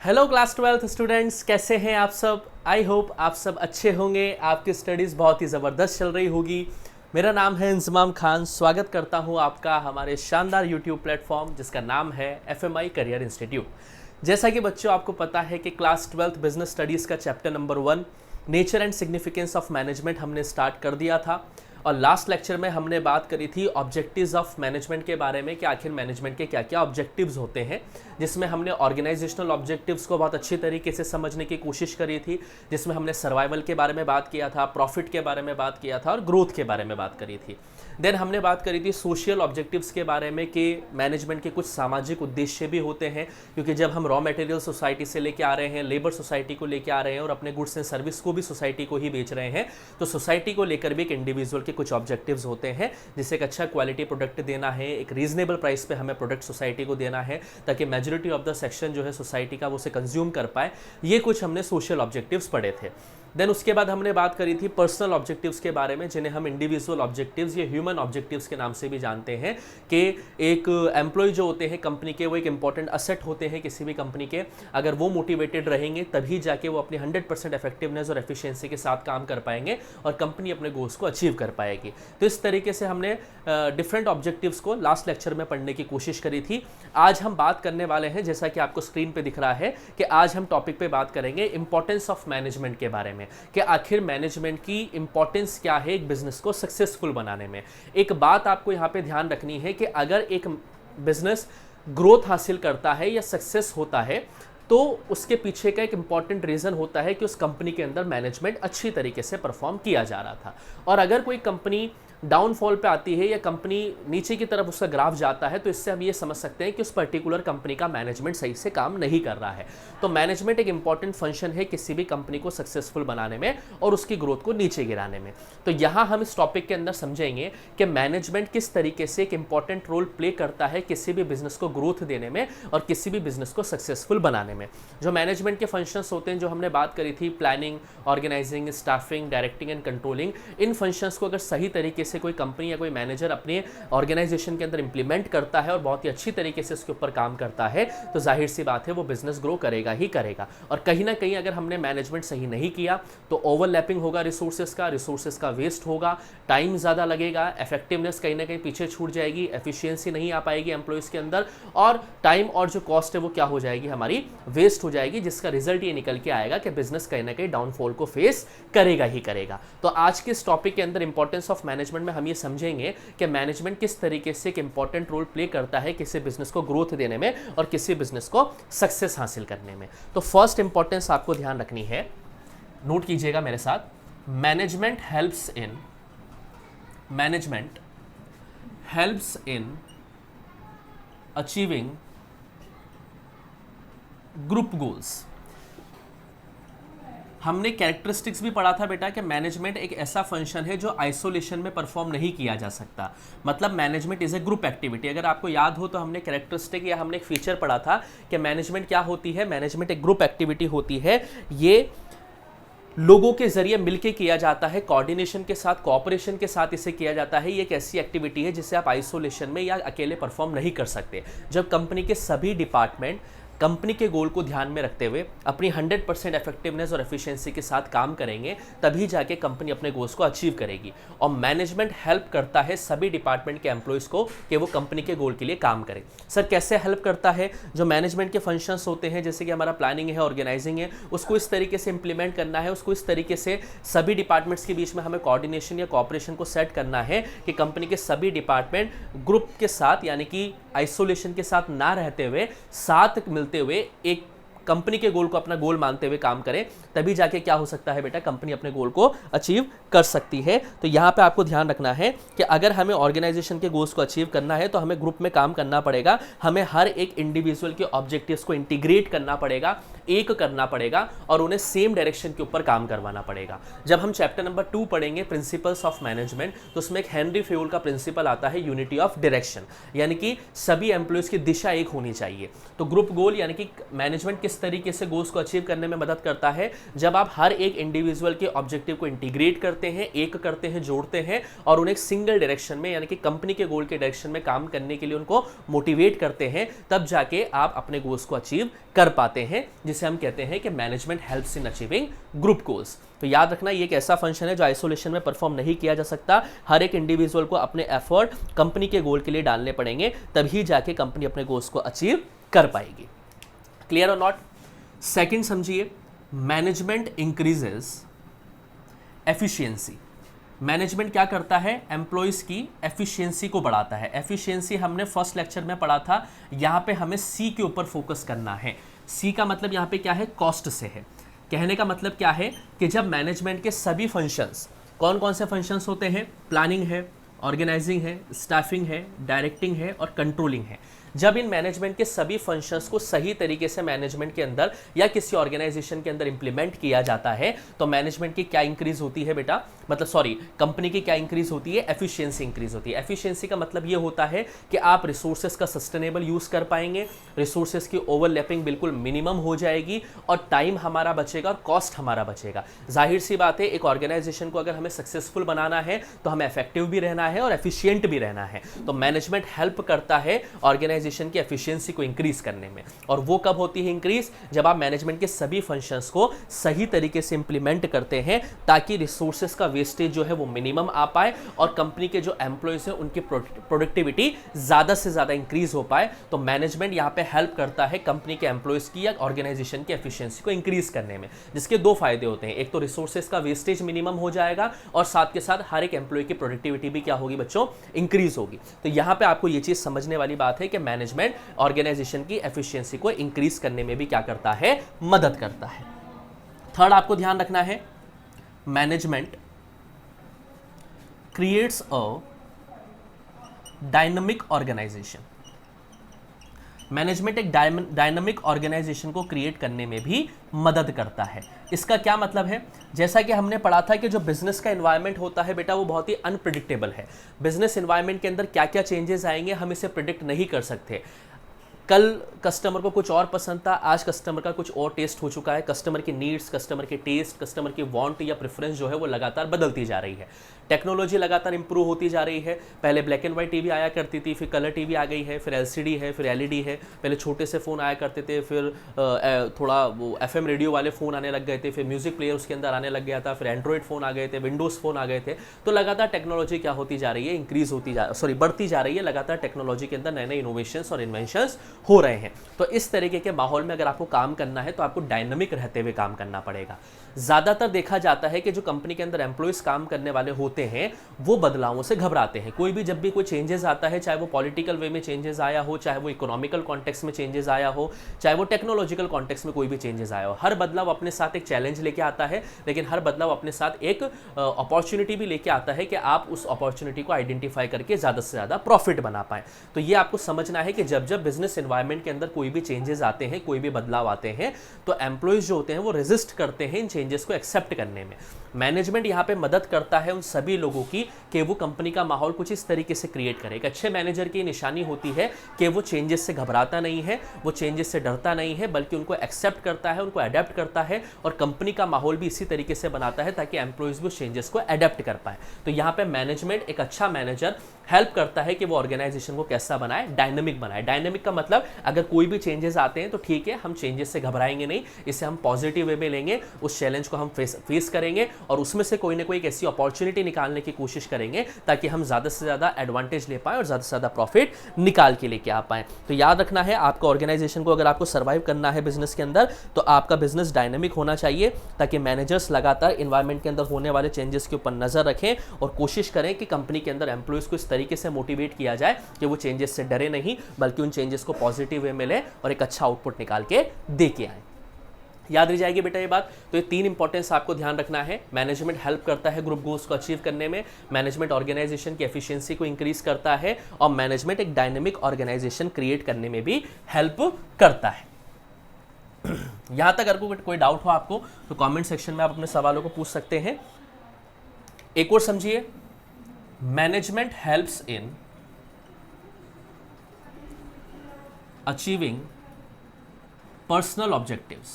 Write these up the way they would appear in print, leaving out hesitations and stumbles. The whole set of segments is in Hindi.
हेलो क्लास 12th स्टूडेंट्स, कैसे हैं आप सब। आई होप आप सब अच्छे होंगे। आपकी स्टडीज़ बहुत ही ज़बरदस्त चल रही होगी। मेरा नाम है इंजमाम खान। स्वागत करता हूं आपका हमारे शानदार यूट्यूब प्लेटफॉर्म जिसका नाम है FMI करियर इंस्टीट्यूट। जैसा कि बच्चों आपको पता है कि क्लास 12th बिजनेस स्टडीज़ का chapter number 1 nature and significance of management हमने स्टार्ट कर दिया था। और लास्ट लेक्चर में हमने बात करी थी ऑब्जेक्टिव्स ऑफ मैनेजमेंट के बारे में कि आखिर मैनेजमेंट के क्या क्या ऑब्जेक्टिव्स होते हैं, जिसमें हमने ऑर्गेनाइजेशनल ऑब्जेक्टिव्स को बहुत अच्छी तरीके से समझने की कोशिश करी थी, जिसमें हमने सर्वाइवल के बारे में बात किया था, प्रॉफिट के बारे में बात किया था और ग्रोथ के बारे में बात करी थी। देन हमने बात करी थी सोशल ऑब्जेक्टिव्स के बारे में कि मैनेजमेंट के कुछ सामाजिक उद्देश्य भी होते हैं, क्योंकि जब हम रॉ मटेरियल सोसाइटी से लेके आ रहे हैं, लेबर सोसाइटी को लेके आ रहे हैं और अपने गुड्स एंड सर्विस को भी सोसाइटी को ही बेच रहे हैं, तो सोसाइटी को लेकर भी एक इंडिविजुअल के कुछ ऑब्जेक्टिव्स होते हैं, जिससे एक अच्छा क्वालिटी प्रोडक्ट देना है, एक रीजनेबल प्राइस पे हमें प्रोडक्ट सोसाइटी को देना है ताकि मेजॉरिटी ऑफ द सेक्शन जो है सोसाइटी का वो उसे कंज्यूम कर पाए। ये कुछ हमने सोशल ऑब्जेक्टिव्स पढ़े थे। देन उसके बाद हमने बात करी थी पर्सनल ऑब्जेक्टिव्स के बारे में, जिन्हें हम इंडिविजुअल ऑब्जेक्टिव्स या ह्यूमन ऑब्जेक्टिव्स के नाम से भी जानते हैं, कि एक एम्प्लॉय जो होते हैं कंपनी के, वो एक इंपॉर्टेंट असेट होते हैं किसी भी कंपनी के। अगर वो मोटिवेटेड रहेंगे तभी जाके वो अपनी 100% इफेक्टिवनेस और एफिशिएंसी के साथ काम कर पाएंगे और कंपनी अपने गोल्स को अचीव कर पाएगी। तो इस तरीके से हमने डिफरेंट ऑब्जेक्टिव्स को लास्ट लेक्चर में पढ़ने की कोशिश करी थी। आज हम बात करने वाले हैं, जैसा कि आपको स्क्रीन पे दिख रहा है, कि आज हम टॉपिक पे बात करेंगे इंपॉर्टेंस ऑफ मैनेजमेंट के बारे में, कि आखिर मैनेजमेंट की इंपॉर्टेंस क्या है एक बिजनेस को सक्सेसफुल बनाने में। एक बात आपको यहाँ पे ध्यान रखनी है कि अगर एक बिजनेस ग्रोथ हासिल करता है या सक्सेस होता है तो उसके पीछे का एक इंपॉर्टेंट रीज़न होता है कि उस कंपनी के अंदर मैनेजमेंट अच्छी तरीके से परफॉर्म किया जा रहा था। और अगर कोई कंपनी डाउनफॉल पे आती है या कंपनी नीचे की तरफ उसका ग्राफ जाता है, तो इससे हम ये समझ सकते हैं कि उस पर्टिकुलर कंपनी का मैनेजमेंट सही से काम नहीं कर रहा है। तो मैनेजमेंट एक इंपॉर्टेंट फंक्शन है किसी भी कंपनी को सक्सेसफुल बनाने में और उसकी ग्रोथ को नीचे गिराने में। तो यहाँ हम इस टॉपिक के अंदर समझेंगे कि मैनेजमेंट किस तरीके से एक इंपॉर्टेंट रोल प्ले करता है किसी भी बिजनेस को ग्रोथ देने में और किसी भी बिजनेस को सक्सेसफुल बनाने में। जो मैनेजमेंट के फंक्शंस होते हैं, जो हमने बात करी थी, planning, organizing, staffing, directing and controlling, इन फंक्शंस को अगर सही तरीके से कोई कंपनी या कोई मैनेजर अपने ऑर्गेनाइजेशन के अंदर इंप्लीमेंट करता है और बहुत ही अच्छी तरीके से उसके ऊपर काम करता है, तो जाहिर सी बात है वो बिजनेस ग्रो करेगा ही करेगा। और कहीं ना कहीं अगर हमने मैनेजमेंट सही नहीं किया तो ओवरलैपिंग होगा रिसोर्सेज का वेस्ट होगा, टाइम ज़्यादा लगेगा, इफेक्टिवनेस कहीं ना कहीं पीछे छूट जाएगी, एफिशिएंसी नहीं आ पाएगी एम्प्लॉयज़ के अंदर, और टाइम और जो कॉस्ट है वो क्या हो जाएगी, हमारी वेस्ट हो जाएगी, जिसका रिजल्ट ये निकल के आएगा कि बिजनेस कहीं ना कहीं डाउनफॉल को फेस करेगा ही करेगा। तो आज के इस टॉपिक के अंदर इंपॉर्टेंस ऑफ मैनेजमेंट में हम ये समझेंगे कि मैनेजमेंट किस तरीके से एक इंपॉर्टेंट रोल प्ले करता है किसी बिजनेस को ग्रोथ देने में और किसी बिजनेस को सक्सेस हासिल करने में। तो फर्स्ट इंपॉर्टेंस आपको ध्यान रखनी है, नोट कीजिएगा मेरे साथ। Management helps in achieving group goals. हमने कैरेक्टरिस्टिक्स भी पढ़ा था बेटा कि मैनेजमेंट एक ऐसा फंक्शन है जो आइसोलेशन में परफॉर्म नहीं किया जा सकता। मतलब management is a group activity. अगर आपको याद हो तो हमने कैरेक्टरिस्टिक या हमने एक फीचर पढ़ा था कि मैनेजमेंट क्या होती है। मैनेजमेंट एक ग्रुप एक्टिविटी होती है, ये लोगों के जरिए मिलके किया जाता है, कोऑर्डिनेशन के साथ, कोऑपरेशन के साथ इसे किया जाता है। ये एक ऐसी एक्टिविटी है जिसे आप आइसोलेशन में या अकेले परफॉर्म नहीं कर सकते। जब कंपनी के सभी डिपार्टमेंट कंपनी के गोल को ध्यान में रखते हुए अपनी 100% इफेक्टिवनेस और एफिशिएंसी के साथ काम करेंगे, तभी जाके कंपनी अपने गोल्स को अचीव करेगी। और मैनेजमेंट हेल्प करता है सभी डिपार्टमेंट के एम्प्लॉयज़ को कि वो कंपनी के गोल के लिए काम करें। सर कैसे हेल्प करता है? जो मैनेजमेंट के फंक्शंस होते हैं, जैसे कि हमारा प्लानिंग है, ऑर्गेनाइजिंग है, उसको इस तरीके से इंप्लीमेंट करना है, उसको इस तरीके से सभी डिपार्टमेंट्स के बीच में हमें कोऑर्डिनेशन या कोऑपरेशन को सेट करना है कि कंपनी के सभी डिपार्टमेंट ग्रुप के साथ, यानी कि आइसोलेशन के साथ ना रहते हुए, साथ मिलते हुए एक कंपनी के गोल को अपना गोल मानते हुए काम करें, तभी जाके क्या हो सकता है बेटा, कंपनी अपने गोल को अचीव कर सकती है। तो यहाँ पे आपको ध्यान रखना है कि अगर हमें ऑर्गेनाइजेशन के गोल्स को अचीव करना है तो हमें ग्रुप में काम करना पड़ेगा, हमें हर एक इंडिविजुअल के ऑब्जेक्टिव्स को इंटीग्रेट करना पड़ेगा, एक करना पड़ेगा और उन्हें सेम डायरेक्शन के ऊपर काम करवाना पड़ेगा। जब हम चैप्टर नंबर 2 पढ़ेंगे प्रिंसिपल्स ऑफ मैनेजमेंट, तो उसमें एक हेनरी फ्यूल का प्रिंसिपल आता है, यूनिटी ऑफ डायरेक्शन, यानी कि सभी एम्प्लॉयज की दिशा एक होनी चाहिए। तो ग्रुप गोल यानी कि मैनेजमेंट किस किस तरीके से गोल्स को अचीव करने में मदद करता है? जब आप हर एक इंडिविजुअल के ऑब्जेक्टिव को इंटीग्रेट करते हैं, एक करते हैं, जोड़ते हैं और उन्हें सिंगल डायरेक्शन में यानी कि कंपनी के गोल के डायरेक्शन में काम करने के लिए उनको मोटिवेट करते हैं, तब जाके आप अपने गोल्स को अचीव कर पाते हैं, जिसे हम कहते हैं कि management helps in achieving group goals. तो याद रखना, ये एक ऐसा फंक्शन है जो आइसोलेशन में परफॉर्म नहीं किया जा सकता। हर एक इंडिविजुअल को अपने एफर्ट कंपनी के गोल के लिए डालने पड़ेंगे, तभी जाके कंपनी अपने गोल्स को अचीव कर पाएगी। क्लियर और नॉट? सेकंड समझिए, मैनेजमेंट इंक्रीजेस एफिशिएंसी। मैनेजमेंट क्या करता है? एम्प्लॉयज की एफिशिएंसी को बढ़ाता है। एफिशिएंसी हमने फर्स्ट लेक्चर में पढ़ा था, यहाँ पे हमें सी के ऊपर फोकस करना है। सी का मतलब यहाँ पे क्या है? कॉस्ट से है। कहने का मतलब क्या है कि जब मैनेजमेंट के सभी फंक्शंस, कौन कौन से फंक्शंस होते हैं? प्लानिंग है, ऑर्गेनाइजिंग है, स्टाफिंग है, डायरेक्टिंग है और कंट्रोलिंग है। जब इन मैनेजमेंट के सभी फंक्शंस को सही तरीके से मैनेजमेंट के अंदर या किसी ऑर्गेनाइजेशन के अंदर इंप्लीमेंट किया जाता है, तो मैनेजमेंट की क्या इंक्रीज होती है बेटा? मतलब सॉरी, कंपनी की क्या इंक्रीज होती है? एफिशिएंसी इंक्रीज होती है। एफिशिएंसी का मतलब ये होता है कि आप रिसोर्सेज का सस्टेनेबल यूज कर पाएंगे, रिसोर्सेज की ओवरलैपिंग बिल्कुल मिनिमम हो जाएगी और टाइम हमारा बचेगा और कॉस्ट हमारा बचेगा। जाहिर सी बात है, एक ऑर्गेनाइजेशन को अगर हमें सक्सेसफुल बनाना है तो हमें इफेक्टिव भी रहना है और एफिशिएंट भी रहना है। तो मैनेजमेंट हेल्प करता है ऑर्गेनाइजेशन की एफिशिएंसी को इंक्रीज करने में। और वो कब होती है इंक्रीज? जब आप मैनेजमेंट के सभी फंक्शंस को सही तरीके से इंप्लीमेंट करते हैं, ताकि रिसोर्सेज का वेस्टेज जो है वो मिनिमम आ पाए और कंपनी के जो एम्प्लॉयज हैं उनकी प्रोडक्टिविटी ज्यादा से ज्यादा इंक्रीज हो पाए। तो मैनेजमेंट यहाँ पे हेल्प करता है कंपनी के एम्प्लॉयज की या ऑर्गेनाइजेशन की एफिशिएंसी को इंक्रीज करने में, जिसके दो फायदे होते हैं। एक तो रिसोर्सेज का वेस्टेज मिनिमम हो जाएगा और साथ के साथ हर एक एम्प्लॉय की प्रोडक्टिविटी भी क्या होगी बच्चों? इंक्रीज होगी। तो यहाँ पे आपको ये चीज समझने वाली बात है कि मैनेजमेंट ऑर्गेनाइजेशन की एफिशिएंसी को इंक्रीज करने में भी क्या करता है? मदद करता है। थर्ड आपको ध्यान रखना है, management creates a dynamic organization. Management एक डायनामिक ऑर्गेनाइजेशन को क्रिएट करने में भी मदद करता है। इसका क्या मतलब है? जैसा कि हमने पढ़ा था कि जो बिजनेस का एनवायरनमेंट होता है बेटा, वो बहुत ही अनप्रिडिक्टेबल है। बिजनेस एनवायरनमेंट के अंदर क्या क्या चेंजेस आएंगे हम इसे प्रिडिक्ट नहीं कर सकते। कल कस्टमर को कुछ और पसंद था, आज कस्टमर का कुछ और टेस्ट हो चुका है। कस्टमर की नीड्स, कस्टमर के टेस्ट, कस्टमर की वांट या प्रेफरेंस जो है वो लगातार बदलती जा रही है। टेक्नोलॉजी लगातार इंप्रूव होती जा रही है। पहले ब्लैक एंड वाइट टीवी आया करती थी, फिर कलर टीवी आ गई है, फिर एलसीडी है, फिर एलईडी है। पहले छोटे से फ़ोन आया करते थे, फिर थोड़ा वो एफएम रेडियो वाले फ़ोन आने लग गए थे, फिर म्यूज़िक प्लेयर उसके अंदर आने लग गया था, फिर एंड्रॉइड फ़ोन आ गए थे, विंडोज़ फ़ोन आ गए थे। तो लगातार टेक्नोलॉजी क्या होती जा रही है? इंक्रीज होती बढ़ती जा रही है। लगातार टेक्नोलॉजी के अंदर नए नए इनोवेशंस और इन्वेंशंस हो रहे हैं। तो इस तरीके के माहौल में अगर आपको काम करना है तो आपको डायनामिक रहते हुए काम करना पड़ेगा। ज़्यादातर देखा जाता है कि जो कंपनी के अंदर एम्प्लॉयज़ काम करने वाले होते हैं वो बदलावों से घबराते हैं। कोई भी जब भी कोई चेंजेस आता है, चाहे वो पॉलिटिकल वे में चेंजेस आया हो, चाहे वो इकोनॉमिकल कॉन्टेक्स्ट में चेंजेस आया हो, चाहे वो टेक्नोलॉजिकल कॉन्टेक्स्ट में कोई भी चेंजेस आया हो, हर बदलाव अपने साथ एक चैलेंज लेके आता है, लेकिन हर बदलाव अपने साथ एक अपॉर्चुनिटी भी लेके आता है कि आप उस अपॉर्चुनिटी को आइडेंटिफाई करके ज़्यादा से ज़्यादा प्रॉफिट बना पाएं। तो ये आपको समझना है कि जब जब बिजनेस एनवायरनमेंट के अंदर कोई भी चेंजेस आते हैं, कोई भी बदलाव आते हैं, तो एम्प्लॉयज़ जो होते हैं वो रेजिस्ट करते हैं इन चेंजेस को एक्सेप्ट करने में। मैनेजमेंट यहाँ पे मदद करता है उन सभी लोगों की कि वो कंपनी का माहौल कुछ इस तरीके से क्रिएट करे। एक अच्छे मैनेजर की निशानी होती है कि वो चेंजेस से घबराता नहीं है, वो चेंजेस से डरता नहीं है, बल्कि उनको एक्सेप्ट करता है, उनको अडेप्ट करता है और कंपनी का माहौल भी इसी तरीके से बनाता है ताकि एम्प्लॉयज़ भी उस चेंजेस को अडेप्ट कर पाए। तो यहाँ पे मैनेजमेंट, एक अच्छा मैनेजर हेल्प करता है कि वो ऑर्गेनाइजेशन को कैसा बनाए? डायनामिक बनाए। डायनामिक का मतलब अगर कोई भी चेंजेस आते हैं तो ठीक है, हम चेंजेस से घबराएंगे नहीं, इसे हम पॉजिटिव वे में लेंगे, उस चैलेंज को हम फेस करेंगे और उसमें से कोई ना कोई एक ऐसी अपॉर्चुनिटी निकालने की कोशिश करेंगे ताकि हम ज़्यादा से ज़्यादा एडवांटेज ले पाएँ और ज़्यादा से ज़्यादा प्रॉफिट निकाल के लेके आ पाएँ। तो याद रखना है, आपका ऑर्गेनाइजेशन को अगर आपको सर्वाइव करना है बिजनेस के अंदर, तो आपका बिजनेस डायनामिक होना चाहिए ताकि मैनेजर्स लगातार इन्वायरमेंट के अंदर होने वाले चेंजेस के ऊपर नज़र रखें और कोशिश करें कि कंपनी के अंदर एम्प्लॉयज़ को इस तरीके से मोटिवेट किया जाए कि वो चेंजेस से डरे नहीं, बल्कि उन चेंजेस को पॉजिटिव वे में लें और एक अच्छा आउटपुट निकाल के दे के आए। याद रह जाएगी बेटा ये बात। तो ये तीन इंपॉर्टेंस आपको ध्यान रखना है। मैनेजमेंट हेल्प करता है ग्रुप गोल्स को अचीव करने में, मैनेजमेंट ऑर्गेनाइजेशन की एफिशिएंसी को इंक्रीज करता है और मैनेजमेंट एक डायनेमिक ऑर्गेनाइजेशन क्रिएट करने में भी हेल्प करता है। यहां तक अगर कोई डाउट हो आपको तो कमेंट सेक्शन में आप अपने सवालों को पूछ सकते हैं। एक और समझिए, management helps in achieving personal objectives.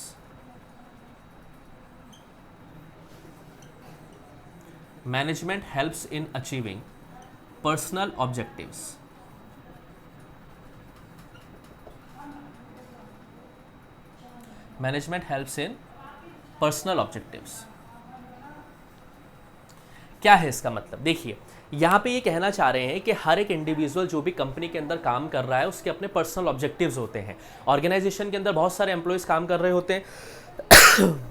Management helps in achieving personal objectives. Management helps in personal objectives. क्या है इसका मतलब? देखिए, यहाँ पे ये कहना चाह रहे हैं कि हर एक इंडिविजुअल जो भी कंपनी के अंदर काम कर रहा है उसके अपने पर्सनल ऑब्जेक्टिव्स होते हैं। ऑर्गेनाइजेशन के अंदर बहुत सारे एम्प्लॉयज काम कर रहे होते हैं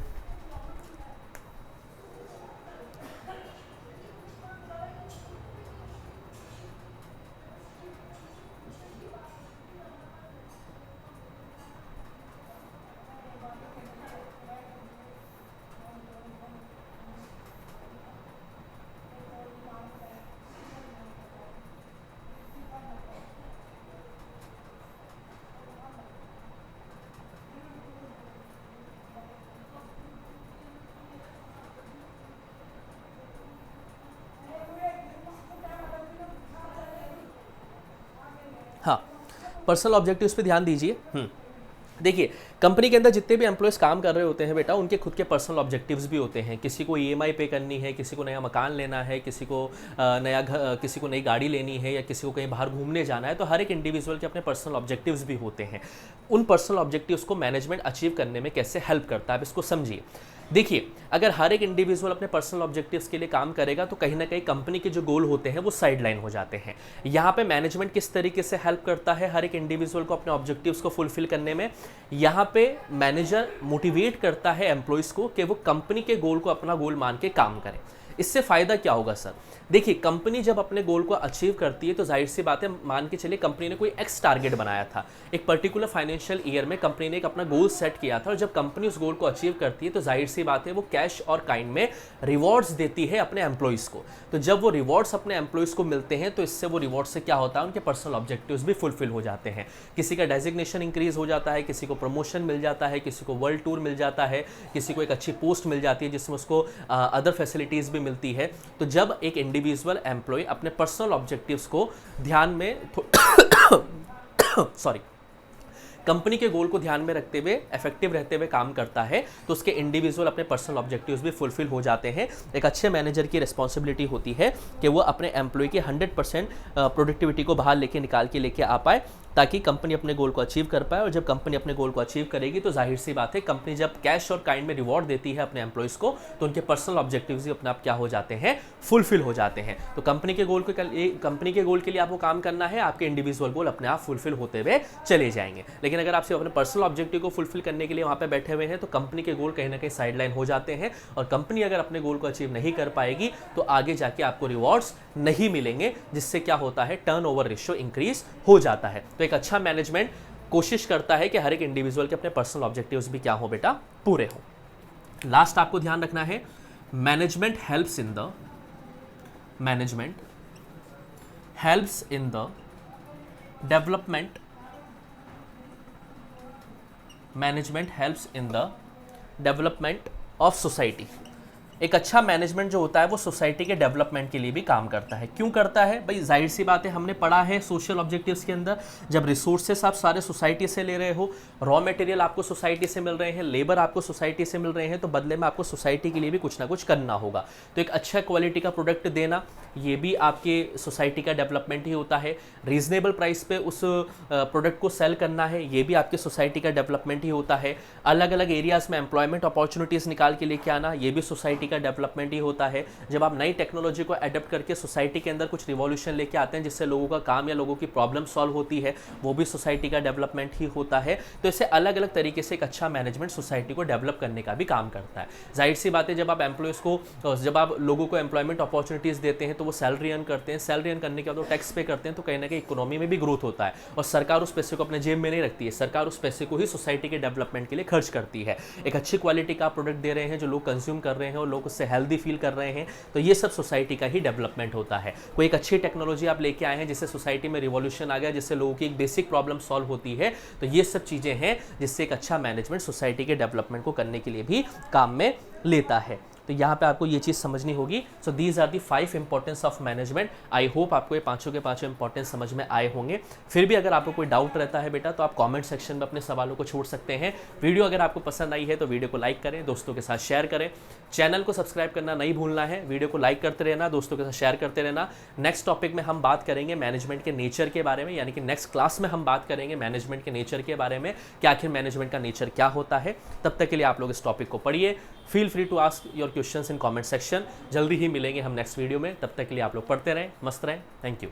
हाँ, पर्सनल ऑब्जेक्टिव्स पे ध्यान दीजिए। देखिए, कंपनी के अंदर जितने भी एम्प्लॉयज़ काम कर रहे होते हैं बेटा, उनके खुद के पर्सनल ऑब्जेक्टिव्स भी होते हैं। किसी को ईएमआई पे करनी है, किसी को नया मकान लेना है, किसी को नया घर, किसी को नई गाड़ी लेनी है, या किसी को कहीं बाहर घूमने जाना है। तो हर एक इंडिविजुअल के अपने पर्सनल ऑब्जेक्टिव्स भी होते हैं। उन पर्सनल ऑब्जेक्टिव्स को मैनेजमेंट अचीव करने में कैसे हेल्प करता है, आप इसको समझिए। देखिए, अगर हर एक इंडिविजुअल अपने पर्सनल ऑब्जेक्टिव्स के लिए काम करेगा तो कहीं ना कहीं कंपनी के जो गोल होते हैं वो साइडलाइन हो जाते हैं। यहाँ पे मैनेजमेंट किस तरीके से हेल्प करता है हर एक इंडिविजुअल को अपने ऑब्जेक्टिव्स को फुलफिल करने में? यहाँ पे मैनेजर मोटिवेट करता है एम्प्लॉयज़ को कि वो कंपनी के गोल को अपना गोल मान के काम करें। इससे फ़ायदा क्या होगा सर? देखिए, कंपनी जब अपने गोल को अचीव करती है तो जाहिर सी बात है, मान के चलिए कंपनी ने कोई एक्स टारगेट बनाया था, एक पर्टिकुलर फाइनेंशियल ईयर में कंपनी ने एक अपना गोल सेट किया था, और जब कंपनी उस गोल को अचीव करती है तो जाहिर सी बात है वो कैश और काइंड में रिवॉर्ड्स देती है अपने एम्प्लॉयज़ को। तो जब वो रिवॉर्ड्स अपने एम्प्लॉयज़ को मिलते हैं तो इससे वो रिवॉर्ड से क्या होता है, उनके पर्सनल ऑब्जेक्टिव्स भी फुलफिल हो जाते हैं। किसी का डेजिग्नेशन इंक्रीज हो जाता है, किसी को प्रमोशन मिल जाता है, किसी को वर्ल्ड टूर मिल जाता है, किसी को एक अच्छी पोस्ट मिल जाती है जिसमें उसको अदर फैसिलिटीज़ भी मिलती है। तो जब एक इंडिविजुअल एम्प्लॉय अपने पर्सनल ऑब्जेक्टिव्स को ध्यान में सॉरी कंपनी के गोल को ध्यान में रखते हुए इफेक्टिव रहते हुए काम करता है तो उसके इंडिविजुअल अपने पर्सनल ऑब्जेक्टिव्स भी फुलफिल हो जाते हैं। एक अच्छे मैनेजर की रिस्पॉन्सिबिलिटी होती है कि वो अपने एम्प्लॉय की 100% प्रोडक्टिविटी को बाहर लेके आ पाए, ताकि कंपनी अपने गोल को अचीव कर पाए। और जब कंपनी अपने गोल को अचीव करेगी तो जाहिर सी बात है, कंपनी जब कैश और काइंड में रिवॉर्ड देती है अपने एम्प्लॉयज़ को तो उनके पर्सनल ऑब्जेक्टिव्स भी अपने आप क्या हो जाते हैं, फुलफिल हो जाते हैं। तो कंपनी के गोल के लिए आपको काम करना है, आपके इंडिविजुअल गोल अपने आप फुलफिल होते हुए चले जाएंगे। लेकिन अगर आप सिर्फ अपने पर्सनल ऑब्जेक्टिव को फुलफिल करने के लिए वहाँ पे बैठे हुए हैं तो कंपनी के गोल कहीं ना कहीं साइडलाइन हो जाते हैं, और कंपनी अगर अपने गोल को अचीव नहीं कर पाएगी तो आगे जाके आपको रिवॉर्ड्स नहीं मिलेंगे, जिससे क्या होता है, टर्नओवर रेशियो इंक्रीज हो जाता है। तो एक अच्छा मैनेजमेंट कोशिश करता है कि हर एक इंडिविजुअल के अपने पर्सनल ऑब्जेक्टिव्स भी क्या हो बेटा, पूरे हो। लास्ट आपको ध्यान रखना है, management helps in the development of society. एक अच्छा मैनेजमेंट जो होता है वो सोसाइटी के डेवलपमेंट के लिए भी काम करता है। क्यों करता है भाई? जाहिर सी बात है, हमने पढ़ा है सोशल ऑब्जेक्टिव्स के अंदर, जब रिसोर्सेस आप सारे सोसाइटी से ले रहे हो, रॉ मटेरियल आपको सोसाइटी से मिल रहे हैं, लेबर आपको सोसाइटी से मिल रहे हैं, तो बदले में आपको सोसाइटी के लिए भी कुछ ना कुछ करना होगा। तो एक अच्छा क्वालिटी का प्रोडक्ट देना, ये भी आपके सोसाइटी का डेवलपमेंट ही होता है। रीजनेबल प्राइस पे उस प्रोडक्ट को सेल करना है, ये भी आपके सोसाइटी का डेवलपमेंट ही होता है। अलग अलग एरियाज में एम्प्लॉयमेंट अपॉर्चुनिटीज़ निकाल के लेके आना, ये भी सोसाइटी का डेवलपमेंट ही होता है। जब आप नई टेक्नोलॉजी को अडेप्ट करके सोसाइटी के अंदर कुछ रिवॉल्यूशन लेके आते हैं जिससे लोगों का काम या लोगों की प्रॉब्लम सॉल्व होती है, वो भी सोसाइटी का डेवलपमेंट ही होता है। तो इससे अलग अलग तरीके से एक अच्छा मैनेजमेंट सोसाइटी को डेवलप करने का भी काम करता है। जाहिर सी बात है, जब आप लोगों को एम्प्लॉयमेंट अपॉर्चुनिटीज़ देते हैं तो वो सैलरी अर्न करते हैं, सैलरी अर्न करने के बाद वो टैक्स पे करते हैं, तो कहीं ना कहीं इकोनॉमी में भी ग्रोथ होता है। और सरकार उस पैसे को अपने जेब में नहीं रखती है, सरकार उस पैसे को ही सोसाइटी के डेवलपमेंट के लिए खर्च करती है। एक अच्छी क्वालिटी का प्रोडक्ट दे रहे हैं जो लोग कंज्यूम कर रहे हैं और लोग उससे हेल्दी फील कर रहे हैं, तो ये सब सोसाइटी का ही डेवलपमेंट होता है। कोई एक अच्छी टेक्नोलॉजी आप लेके आए हैं जिससे सोसाइटी में रिवॉल्यूशन आ गया, जिससे लोगों की एक बेसिक प्रॉब्लम सॉल्व होती है, तो ये सब चीज़ें हैं जिससे एक अच्छा मैनेजमेंट सोसाइटी के डेवलपमेंट को करने के लिए भी काम में लेता है। तो यहाँ पे आपको ये चीज़ समझनी होगी। So these are the 5 importance of management. I hope आपको ये पाँचों के पाँचों इंपॉर्टेंस समझ में आए होंगे। फिर भी अगर आपको कोई डाउट रहता है बेटा तो आप कॉमेंट सेक्शन में अपने सवालों को छोड़ सकते हैं। वीडियो अगर आपको पसंद आई है तो वीडियो को लाइक करें, दोस्तों के साथ शेयर करें, चैनल को सब्सक्राइब करना नहीं भूलना है, वीडियो को लाइक करते रहना, दोस्तों के साथ शेयर करते रहना। नेक्स्ट टॉपिक में हम बात करेंगे मैनेजमेंट के नेचर के बारे में, यानी कि नेक्स्ट क्लास में हम बात करेंगे मैनेजमेंट के नेचर के बारे में कि आखिर मैनेजमेंट का नेचर क्या होता है। तब तक के लिए आप लोग इस टॉपिक को पढ़िए। Feel free to ask your questions in comment section. जल्दी ही मिलेंगे हम नेक्स्ट वीडियो में, तब तक के लिए आप लोग पढ़ते रहें, मस्त रहें। Thank you.